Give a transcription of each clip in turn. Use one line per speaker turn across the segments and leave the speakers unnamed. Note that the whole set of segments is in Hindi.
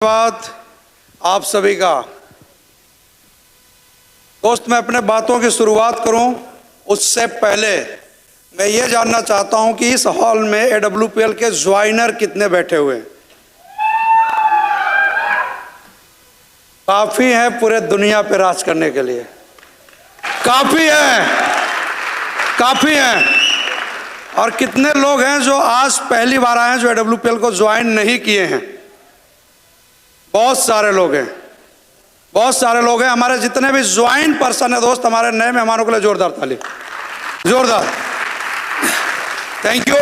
धन्यवाद आप सभी का। दोस्त, मैं अपने बातों की शुरुआत करूं उससे पहले मैं ये जानना चाहता हूं कि इस हॉल में एडब्ल्यूपीएल के ज्वाइनर कितने बैठे हुए हैं। काफी हैं पूरे दुनिया पे राज करने के लिए, काफी हैं। और कितने लोग हैं जो आज पहली बार आए हैं जो एडब्ल्यूपीएल को ज्वाइन नहीं किए हैं। बहुत सारे लोग हैं। हमारे जितने भी ज्वाइन पर्सन है दोस्त, हमारे नए मेहमानों के लिए जोरदार ताली, जोरदार थैंक यू।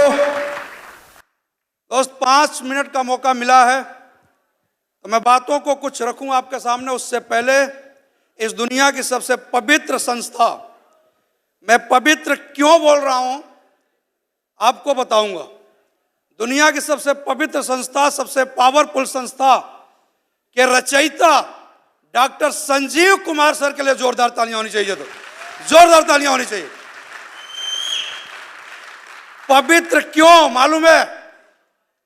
दोस्त, 5 मिनट का मौका मिला है तो मैं बातों को कुछ रखूं आपके सामने। उससे पहले इस दुनिया की सबसे पवित्र संस्था, मैं पवित्र क्यों बोल रहा हूं आपको बताऊंगा। दुनिया की सबसे पवित्र संस्था, सबसे पावरफुल संस्था के रचयिता डॉक्टर संजीव कुमार सर के लिए जोरदार तालियां होनी चाहिए। तो जोरदार तालियां होनी चाहिए। पवित्र क्यों मालूम है?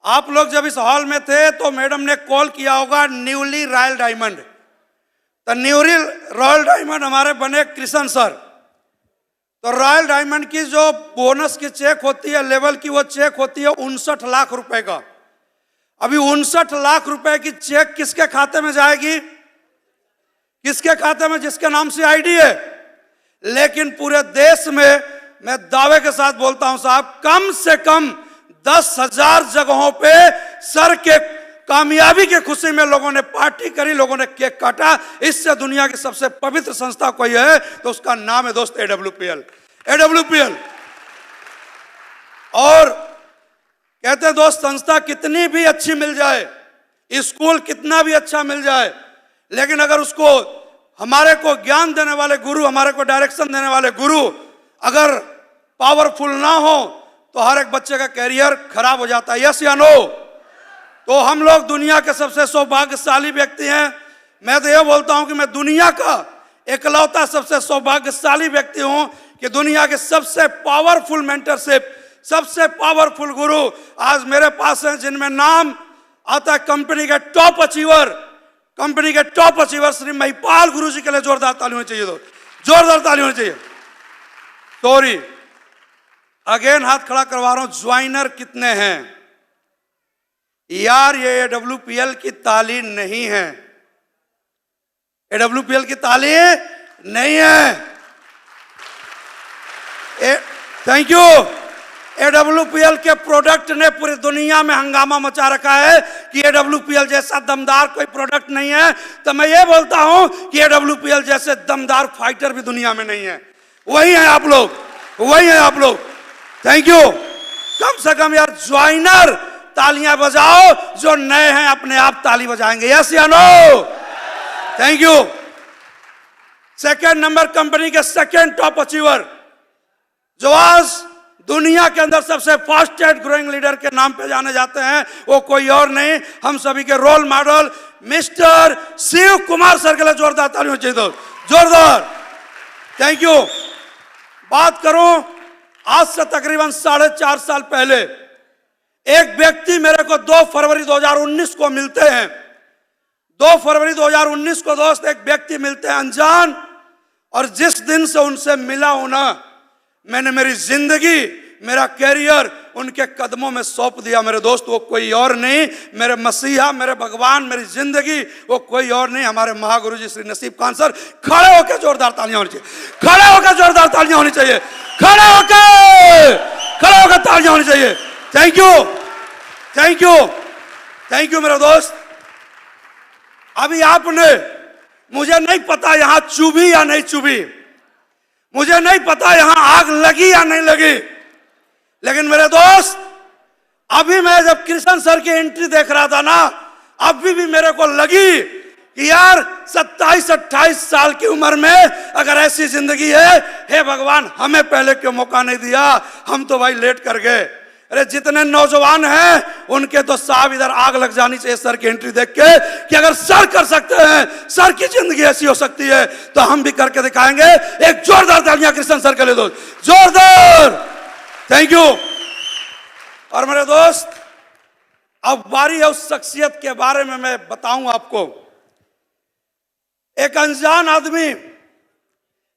आप लोग जब इस हॉल में थे तो मैडम ने कॉल किया होगा न्यूली रॉयल डायमंड। तो न्यूली रॉयल डायमंड हमारे बने कृष्ण सर। तो रॉयल डायमंड की जो बोनस की चेक होती है, लेवल की, वो चेक होती है 59 लाख रुपए का। अभी 59 लाख रुपए की चेक किसके खाते में जाएगी? किसके खाते में? जिसके नाम से आईडी है। लेकिन पूरे देश में मैं दावे के साथ बोलता हूं साहब, कम से कम 10,000 जगहों पे सर के कामयाबी की खुशी में लोगों ने पार्टी करी, लोगों ने केक काटा। इससे दुनिया की सबसे पवित्र संस्था कोई है तो उसका नाम है दोस्त एडब्ल्यूपीएल। और कहते हैं दोस्त, संस्था कितनी भी अच्छी मिल जाए, स्कूल कितना भी अच्छा मिल जाए, लेकिन अगर उसको हमारे को ज्ञान देने वाले गुरु, हमारे को डायरेक्शन देने वाले गुरु अगर पावरफुल ना हो तो हर एक बच्चे का कैरियर खराब हो जाता है। यस या नो? तो हम लोग दुनिया के सबसे सौभाग्यशाली व्यक्ति हैं। मैं तो ये बोलता हूं कि मैं दुनिया का इकलौता सबसे सौभाग्यशाली व्यक्ति हूं कि दुनिया के सबसे पावरफुल मेंटरशिप, सबसे पावरफुल गुरु आज मेरे पास हैं, जिनमें नाम आता है कंपनी के टॉप अचीवर श्री महिपाल गुरु जी के लिए जोरदार ताली होनी चाहिए। जोरदार ताली होनी चाहिए। सॉरी, अगेन हाथ खड़ा करवा रहा हूं। ज्वाइनर कितने हैं यार? ये एडब्ल्यूपीएल की ताली नहीं है, एडब्ल्यूपीएल की ताली नहीं है। Thank you. एडब्ल्यूपीएल के प्रोडक्ट ने पूरी दुनिया में हंगामा मचा रखा है कि एडब्ल्यूपीएल जैसा दमदार कोई प्रोडक्ट नहीं है। तो मैं ये बोलता हूं कि एडब्ल्यूपीएल जैसे दमदार फाइटर भी दुनिया में नहीं है। वही हैं आप लोग, थैंक यू। कम से कम यार ज्वाइनर तालियां बजाओ, जो नए हैं अपने आप ताली बजाएंगे। यस या no? Thank you. Second number company के सेकेंड टॉप अचीवर, जो आज दुनिया के अंदर सबसे फास्टेस्ट ग्रोइंग लीडर के नाम पे जाने जाते हैं, वो कोई और नहीं, हम सभी के role model mister Shiv Kumar sir के लिए जोरदार तालियां चाहिए। तो जोरदार थैंक यू। बात करूं, आज से तकरीबन 4.5 साल पहले एक व्यक्ति मेरे को 2 फरवरी 2019 को मिलते हैं। 2 फरवरी 2019 को दोस्त एक व्यक्ति मिलते हैं अनजान, और जिस दिन से उनसे मिला हूं ना, मैंने मेरी जिंदगी, मेरा कैरियर उनके कदमों में सौंप दिया। मेरे दोस्त, वो कोई और नहीं, मेरे मसीहा, मेरे भगवान, मेरी जिंदगी वो कोई और नहीं, हमारे महागुरु जी श्री नसीब खान सर। खड़े होकर जोरदार तालियां होनी चाहिए, खड़े होकर जोरदार तालियां होनी चाहिए, खड़े होकर तालियां होनी चाहिए। थैंक यू मेरे दोस्त। अभी आपने, मुझे नहीं पता यहां चुभी या नहीं चुभी, मुझे नहीं पता यहां आग लगी या नहीं लगी, लेकिन मेरे दोस्त, अभी मैं जब कृष्ण सर की एंट्री देख रहा था ना, अभी भी मेरे को लगी कि यार 27-28 साल की उम्र में अगर ऐसी जिंदगी है, हे भगवान हमें पहले क्यों मौका नहीं दिया? हम तो भाई लेट कर गए। अरे जितने नौजवान हैं उनके तो साहब इधर आग लग जानी चाहिए सर की एंट्री देख के, कि अगर सर कर सकते हैं, सर की जिंदगी ऐसी हो सकती है, तो हम भी करके दिखाएंगे। एक जोरदार तालियां कृष्ण सर के लिए दो, जोरदार। Thank you. और मेरे दोस्त, अब बारी है उस शख्सियत के बारे में मैं बताऊं आपको। एक अनजान आदमी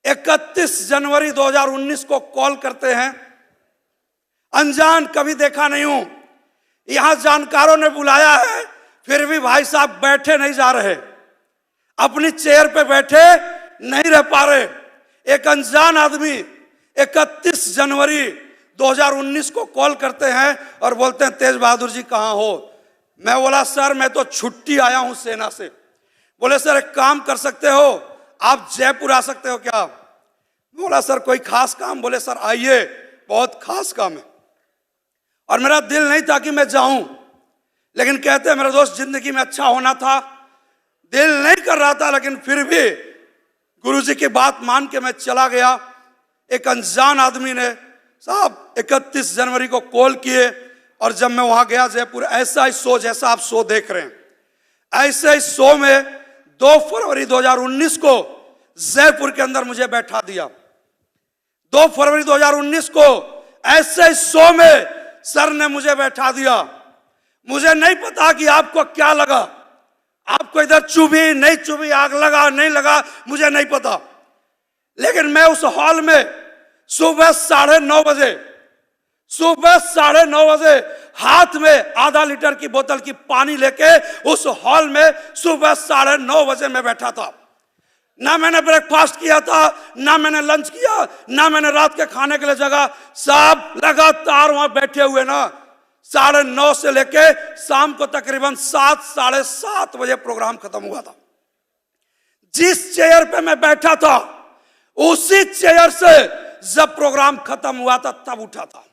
31 जनवरी 2019 को कॉल करते हैं। अनजान, कभी देखा नहीं हूं, यहां जानकारों ने बुलाया है, फिर भी भाई साहब बैठे नहीं जा रहे, अपनी चेयर पे बैठे नहीं रह पा रहे। एक अनजान आदमी 31 जनवरी 2019 को कॉल करते हैं और बोलते हैं तेज बहादुर जी कहाँ हो। मैं बोला सर मैं तो छुट्टी आया हूं सेना से। बोले सर एक काम कर सकते हो, आप जयपुर आ सकते हो क्या? बोला सर कोई खास काम? बोले सर आइए, बहुत खास काम है। और मेरा दिल नहीं था कि मैं जाऊं, लेकिन कहते हैं मेरे दोस्त जिंदगी में अच्छा होना था, दिल नहीं कर रहा था, लेकिन फिर भी गुरुजी की बात मान के मैं चला गया। एक अनजान आदमी ने साहब 31 जनवरी को कॉल किए और जब मैं वहां गया जयपुर, ऐसा ही शो जैसा आप शो देख रहे हैं, ऐसे ही शो में 2 फरवरी 2019 को जयपुर के अंदर मुझे बैठा दिया। 2 फरवरी 2019 को ऐसे ही शो में सर ने मुझे बैठा दिया। मुझे नहीं पता कि आपको क्या लगा, आपको इधर चुभी नहीं चुभी, आग लगा नहीं लगा, मुझे नहीं पता, लेकिन मैं उस हॉल में सुबह 9:30 बजे, सुबह 9:30 बजे हाथ में आधा लीटर की बोतल की पानी लेके उस हॉल में सुबह 9:30 बजे मैं बैठा था। ना मैंने ब्रेकफास्ट किया था, ना मैंने लंच किया, ना मैंने रात के खाने के लिए जगह, सब लगातार वहां बैठे हुए ना 9:30 से लेके शाम को तकरीबन 7 साढ़े 7 बजे प्रोग्राम खत्म हुआ था। जिस चेयर पे मैं बैठा था उसी चेयर से जब प्रोग्राम खत्म हुआ था तब उठा था,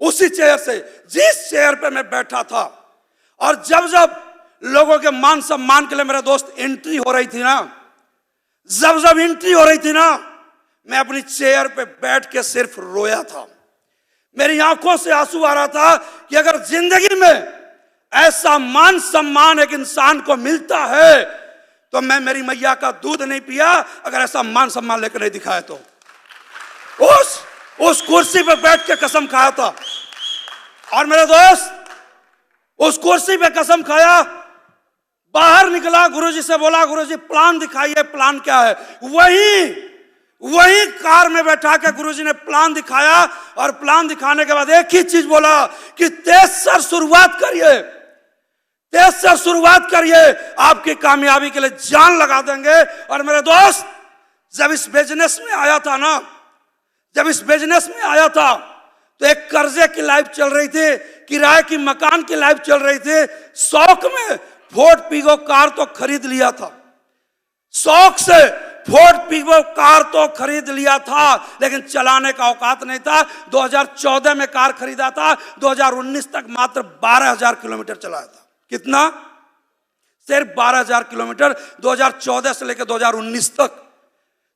उसी चेयर से जिस चेयर पे मैं बैठा था। और जब जब लोगों के मान सम्मान के लिए मेरे दोस्त एंट्री हो रही थी ना, जब एंट्री हो रही थी ना, मैं अपनी चेयर पे बैठ के सिर्फ रोया था। मेरी आंखों से आंसू आ रहा था कि अगर जिंदगी में ऐसा मान सम्मान एक इंसान को मिलता है तो मैं मेरी मैया का दूध नहीं पिया अगर ऐसा मान सम्मान लेकर नहीं दिखाया तो। उस कुर्सी पे बैठ के कसम खाया था। और मेरे दोस्त उस कुर्सी पे कसम खाया, बाहर निकला, गुरुजी से बोला गुरुजी प्लान दिखाइए, प्लान क्या है? वही कार में बैठा के गुरुजी ने प्लान दिखाया और प्लान दिखाने के बाद एक ही चीज बोला कि तेज सर शुरुआत करिए, तेज सर शुरुआत करिए, आपकी कामयाबी के लिए जान लगा देंगे। और मेरे दोस्त जब इस बिजनेस में आया था ना, जब इस बिजनेस में आया था तो एक कर्जे की लाइफ चल रही थी, किराए की मकान की लाइफ चल रही थी। शौक में फोर्ड पीगो कार तो खरीद लिया था, शौक से फोर्ड पीगो कार तो खरीद लिया था, लेकिन चलाने का औकात नहीं था। 2014 में कार खरीदा था, 2019 तक मात्र 12,000 किलोमीटर चलाया था। कितना? सिर्फ 12,000 किलोमीटर 2014 से लेकर 2019 तक।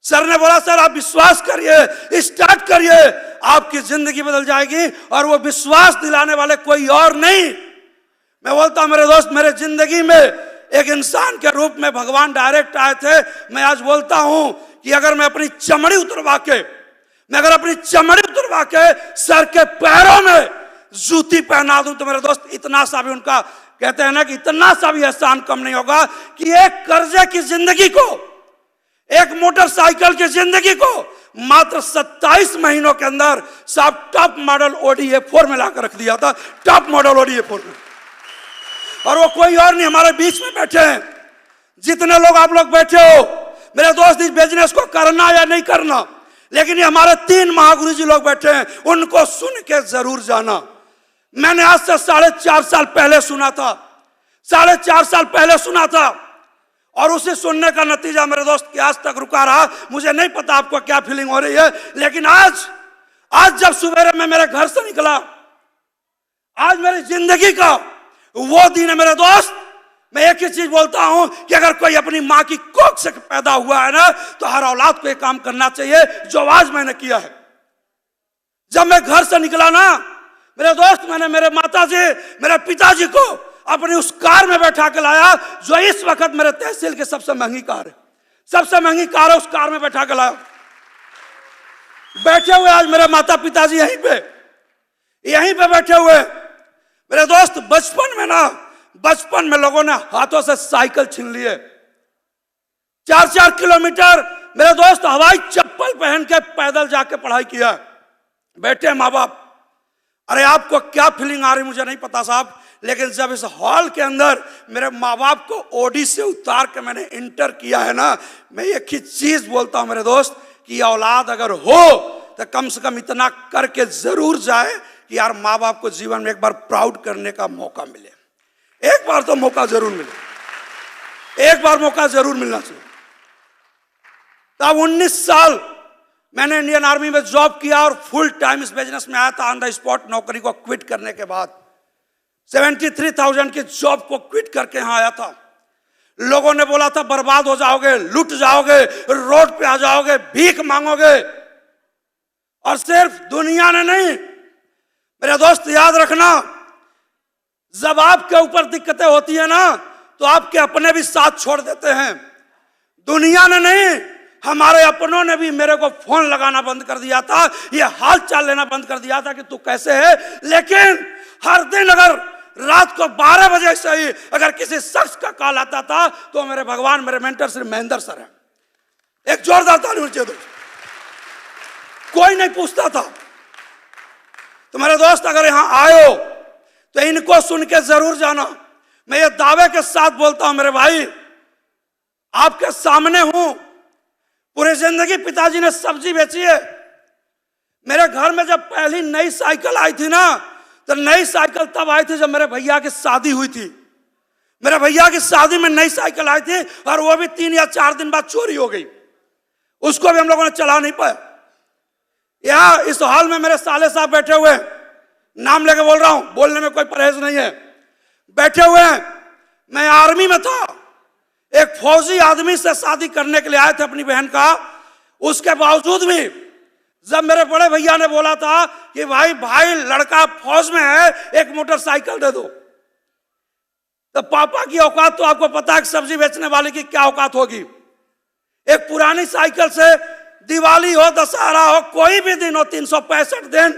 सर ने बोला सर आप विश्वास करिए, स्टार्ट करिए, आपकी जिंदगी बदल जाएगी। और वो विश्वास दिलाने वाले कोई और नहीं, मैं बोलता हूं मेरे दोस्त, मेरे जिंदगी में एक इंसान के रूप में भगवान डायरेक्ट आए थे। मैं आज बोलता हूं कि अगर मैं अपनी चमड़ी उतरवा के सर के पैरों में जूती पहना दूं तो मेरे दोस्त इतना सा भी उनका, कहते हैं ना कि इतना सा भी एहसान कम नहीं होगा कि एक कर्जे की जिंदगी को, एक मोटरसाइकिल की जिंदगी को मात्र 27 महीनों के अंदर साहब टॉप मॉडल ऑडी A4 में लाकर रख दिया था, टॉप मॉडल ऑडी A4 में। और वो कोई और नहीं, हमारे बीच में बैठे हैं। जितने लोग आप लोग बैठे हो मेरे दोस्त, इस बिजनेस को करना या नहीं करना, लेकिन ये हमारे 3 महागुरु जी लोग बैठे हैं, उनको सुन के जरूर जाना। मैंने आज से 4.5 साल पहले सुना था, 4.5 साल पहले सुना था, और उसे सुनने का नतीजा मेरे दोस्त कि आज तक रुका रहा। मुझे नहीं पता आपको क्या फीलिंग हो रही है, लेकिन आज जब सुबह मैं मेरे घर से निकला, आज मेरी जिंदगी का वो दिन है मेरे दोस्त। मैं एक ही चीज बोलता हूं कि अगर कोई अपनी मां की कोख से पैदा हुआ है ना, तो हर औलाद को एक काम करना चाहिए जो आज मैंने किया है। जब मैं घर से निकला ना मेरे दोस्त, मैंने मेरे माताजी, मेरे पिताजी को अपनी उस कार में बैठा के लाया जो इस वक्त मेरे तहसील की सबसे महंगी कार है, सबसे महंगी कार है। उस कार में बैठा के लाया, बैठे हुए आज मेरे माता पिताजी यहीं पे बैठे हुए। मेरे दोस्त बचपन में लोगों ने हाथों से साइकिल छीन लिए। 4-4 किलोमीटर मेरे दोस्त हवाई चप्पल पहन के पैदल जाके पढ़ाई किया। बैठे माँ बाप, अरे आपको क्या फीलिंग आ रही मुझे नहीं पता साहब, लेकिन जब इस हॉल के अंदर मेरे माँ बाप को ओडी से उतार के मैंने इंटर किया है ना, मैं एक ही चीज बोलता हूं मेरे दोस्त कि औलाद अगर हो तो कम से कम इतना करके जरूर जाए कि यार माँ बाप को जीवन में एक बार प्राउड करने का मौका मिले। एक बार तो मौका जरूर मिले, एक बार मौका जरूर मिलना चाहिए। तब 19 साल मैंने इंडियन आर्मी में जॉब किया और फुल टाइम इस बिजनेस में आया था। ऑन द स्पॉट नौकरी को क्विट करने के बाद 73,000 की जॉब को क्विट करके यहां आया था। लोगों ने बोला था बर्बाद हो जाओगे, लुट जाओगे, रोड पे आ जाओगे, भीख मांगोगे। और सिर्फ दुनिया ने नहीं, मेरे दोस्त याद रखना, जब आपके ऊपर दिक्कतें होती है ना तो आपके अपने भी साथ छोड़ देते हैं। दुनिया ने नहीं, हमारे अपनों ने भी मेरे को फोन लगाना बंद कर दिया था, ये हाल चाल लेना बंद कर दिया था कि तू कैसे है। लेकिन हर दिन अगर रात को 12 बजे से ही अगर किसी शख्स का कॉल आता था तो मेरे भगवान, मेरे मेंटर श्री महेंद्र सर है। एक जोरदार ताली होनी चाहिए। कोई नहीं पूछता था। तो मेरे दोस्त अगर यहां आए हो तो इनको सुन के जरूर जाना। मैं ये दावे के साथ बोलता हूं मेरे भाई, आपके सामने हूं। पूरी जिंदगी पिताजी ने सब्जी बेची है। मेरे घर में जब पहली नई साइकिल आई थी ना, तो नई साइकिल तब आई थी जब मेरे भैया की शादी हुई थी। मेरे भैया की शादी में नई साइकिल आई थी और वो भी 3 या 4 दिन बाद चोरी हो गई। उसको भी हम लोगों ने चला नहीं पाया। यहां इस हॉल में मेरे साले साहब बैठे हुए हैं, नाम लेके बोल रहा हूं, बोलने में कोई परहेज नहीं है, बैठे हुए हैं। मैं आर्मी में था, एक फौजी आदमी से शादी करने के लिए आए थे अपनी बहन का। उसके बावजूद भी जब मेरे बड़े भैया ने बोला था कि भाई लड़का फौज में है, एक मोटरसाइकिल दे दो, तो पापा की औकात तो आपको पता है, सब्जी बेचने वाले की क्या औकात होगी। एक पुरानी साइकिल से दिवाली हो, दशहरा हो, कोई भी दिन हो, 365 दिन,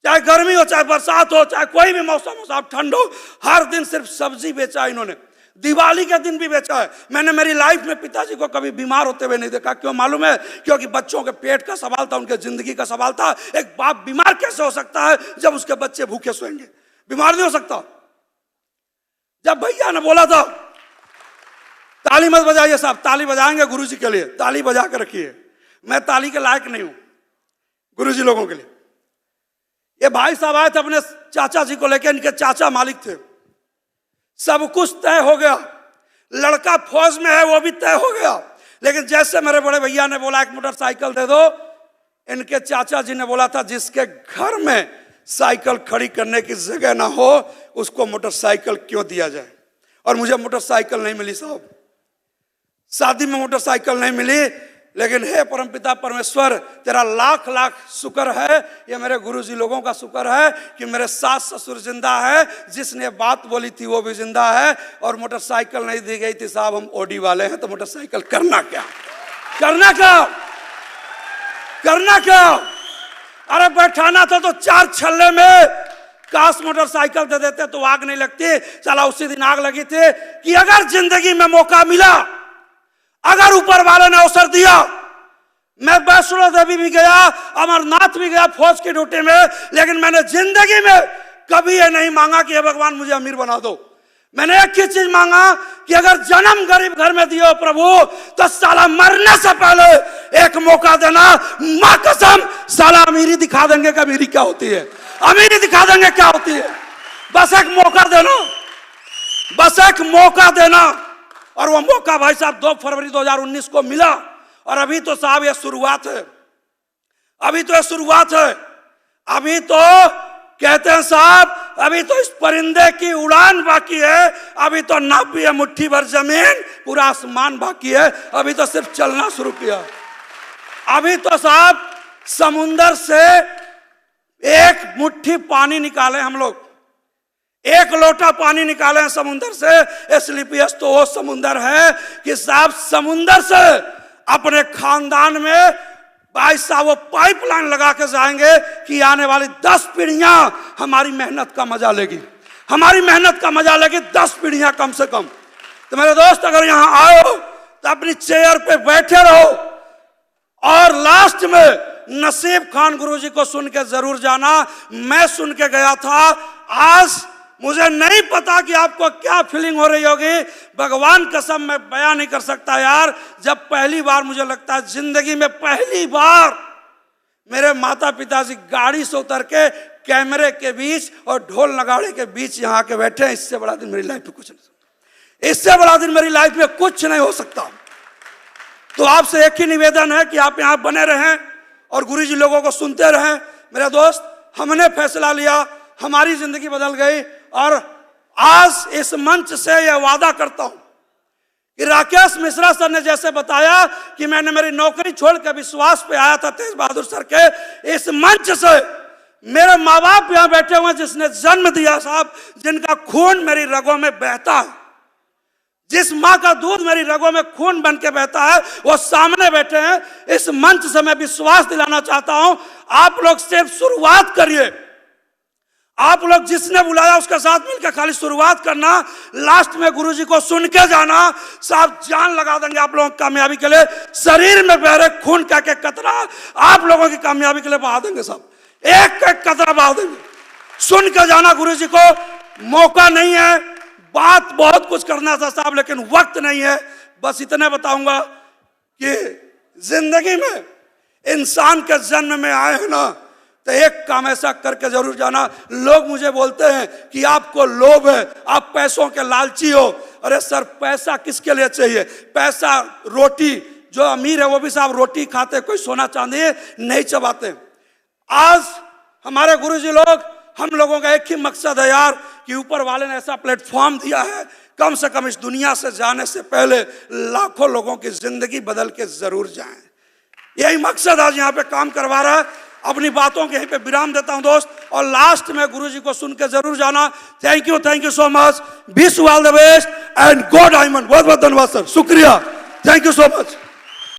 चाहे गर्मी हो, चाहे बरसात हो, चाहे कोई भी मौसम हो, साहब ठंड हो, हर दिन सिर्फ सब्जी बेचा इन्होंने। दिवाली के दिन भी बेचा है। मैंने मेरी लाइफ में पिताजी को कभी बीमार होते हुए नहीं देखा। क्यों मालूम है? क्योंकि बच्चों के पेट का सवाल था, उनके जिंदगी का सवाल था। एक बाप बीमार कैसे हो सकता है जब उसके बच्चे भूखे सोएंगे? बीमार नहीं हो सकता। जब भैया ने बोला था, ताली मत बजाइए साहब, ताली बजाएंगे गुरुजी के लिए, ताली बजा कर रखिए, मैं ताली के लायक नहीं हूं गुरुजी लोगों के लिए। ये भाई साहब आए थे अपने चाचा जी को लेकर, इनके चाचा मालिक थे। सब कुछ तय हो गया, लड़का फौज में है वो भी तय हो गया। लेकिन जैसे मेरे बड़े भैया ने बोला एक मोटरसाइकिल दे दो, इनके चाचा जी ने बोला था जिसके घर में साइकिल खड़ी करने की जगह ना हो उसको मोटरसाइकिल क्यों दिया जाए। और मुझे मोटरसाइकिल नहीं मिली साहब, शादी में मोटरसाइकिल नहीं मिली। लेकिन हे परमपिता परमेश्वर, तेरा लाख लाख शुक्र है, ये मेरे गुरुजी लोगों का शुक्र है कि मेरे सास ससुर जिंदा है, जिसने बात बोली थी वो भी जिंदा है। और मोटरसाइकिल नहीं दी गई थी साहब, हम ओडी वाले हैं तो मोटरसाइकिल करना क्या, करना क्या, करना क्या। अरे बैठाना था तो 4 छल्ले में, काश मोटरसाइकिल दे देते तो आग नहीं लगती। चला उसी दिन आग लगी थी कि अगर जिंदगी में मौका मिला, अगर ऊपर वाले ने अवसर दिया, मैं वैष्णो देवी भी गया, अमरनाथ भी गया फौज की ड्यूटी में, लेकिन मैंने जिंदगी में कभी ये नहीं मांगा कि भगवान मुझे अमीर बना दो। मैंने एक ही चीज मांगा कि अगर जन्म गरीब घर में दियो प्रभु, तो साला मरने से पहले एक मौका देना। मां कसम, साला अमीरी दिखा देंगे कि अमीरी क्या होती है, अमीरी दिखा देंगे क्या होती है। बस एक मौका देना, बस एक मौका देना। और वो मौका भाई साहब 2 फरवरी 2019 को मिला। और अभी तो साहब ये शुरुआत है, अभी तो ये शुरुआत है। अभी तो कहते हैं साहब, अभी तो इस परिंदे की उड़ान बाकी है, अभी तो नापी है मुट्ठी भर जमीन, पूरा आसमान बाकी है, अभी तो सिर्फ चलना शुरू किया। अभी तो साहब समुंदर से एक मुट्ठी पानी निकाले हम लोग, एक लोटा पानी निकाले हैं समुंदर से। एसलीपीएस तो वो समुंदर है कि साहब समुंदर से अपने खानदान में भाई साहब वो पाइपलाइन लगा के जाएंगे कि आने वाली 10 पीढ़ियां हमारी मेहनत का मजा लेगी, हमारी मेहनत का मजा लेगी 10 पीढ़ियां कम से कम। तो मेरे दोस्त, अगर यहां आओ तो अपनी चेयर पे बैठे रहो और लास्ट में नसीब खान गुरुजी को सुन के जरूर जाना। मैं सुन के गया था, आज मुझे नहीं पता कि आपको क्या फीलिंग हो रही होगी, भगवान कसम मैं बयान नहीं कर सकता यार। जब पहली बार, मुझे लगता है जिंदगी में पहली बार मेरे माता पिताजी गाड़ी से उतर के कैमरे के बीच और ढोल नगाड़े के बीच यहाँ के बैठे हैं, इससे बड़ा दिन मेरी लाइफ में कुछ नहीं, इससे बड़ा दिन मेरी लाइफ में कुछ नहीं हो सकता। तो आपसे एक ही निवेदन है कि आप यहाँ बने रहें और गुरुजी लोगों को सुनते रहें। मेरे दोस्त, हमने फैसला लिया, हमारी जिंदगी बदल गई और आज इस मंच से यह वादा करता हूं कि राकेश मिश्रा सर ने जैसे बताया कि मैंने मेरी नौकरी छोड़ के विश्वास पे आया था तेज बहादुर सर के, इस मंच से मेरे माँ बाप यहां बैठे हुए हैं जिसने जन्म दिया साहब, जिनका खून मेरी रगों में बहता है, जिस माँ का दूध मेरी रगों में खून बन के बहता है, वो सामने बैठे हैं। इस मंच से मैं विश्वास दिलाना चाहता हूं, आप लोग सिर्फ शुरुआत करिए, आप लोग जिसने बुलाया उसके साथ मिलकर खाली शुरुआत करना, लास्ट में गुरुजी को सुन के जाना, साहब जान लगा देंगे आप लोगों की कामयाबी के लिए। शरीर में बह रहे खून का एक कतरा आप लोगों की कामयाबी के लिए बहा देंगे साहब, एक एक कतरा बहा देंगे। सुन के जाना गुरुजी को, मौका नहीं है, बात बहुत कुछ करना था साहब लेकिन वक्त नहीं है। बस इतने बताऊंगा कि जिंदगी में इंसान के जन्म में आए हैं ना, तो एक काम ऐसा करके जरूर जाना। लोग मुझे बोलते हैं कि आपको लोभ है, आप पैसों के लालची हो। अरे सर, पैसा किसके लिए चाहिए? पैसा, रोटी, जो अमीर है वो भी साहब रोटी खाते, कोई सोना चांदी नहीं चबाते। आज हमारे गुरुजी लोग, हम लोगों का एक ही मकसद है यार कि ऊपर वाले ने ऐसा प्लेटफॉर्म दिया है, कम से कम इस दुनिया से जाने से पहले लाखों लोगों की जिंदगी बदल के जरूर जाएं। यही मकसद आज यहाँ पे काम करवा रहा है। अपनी बातों के यहीं पे विराम देता हूं दोस्त, और लास्ट में गुरुजी को सुन के जरूर जाना। Thank you so much, wish you all the best and God diamond. बहुत बहुत धन्यवाद सर, शुक्रिया, थैंक यू सो मच।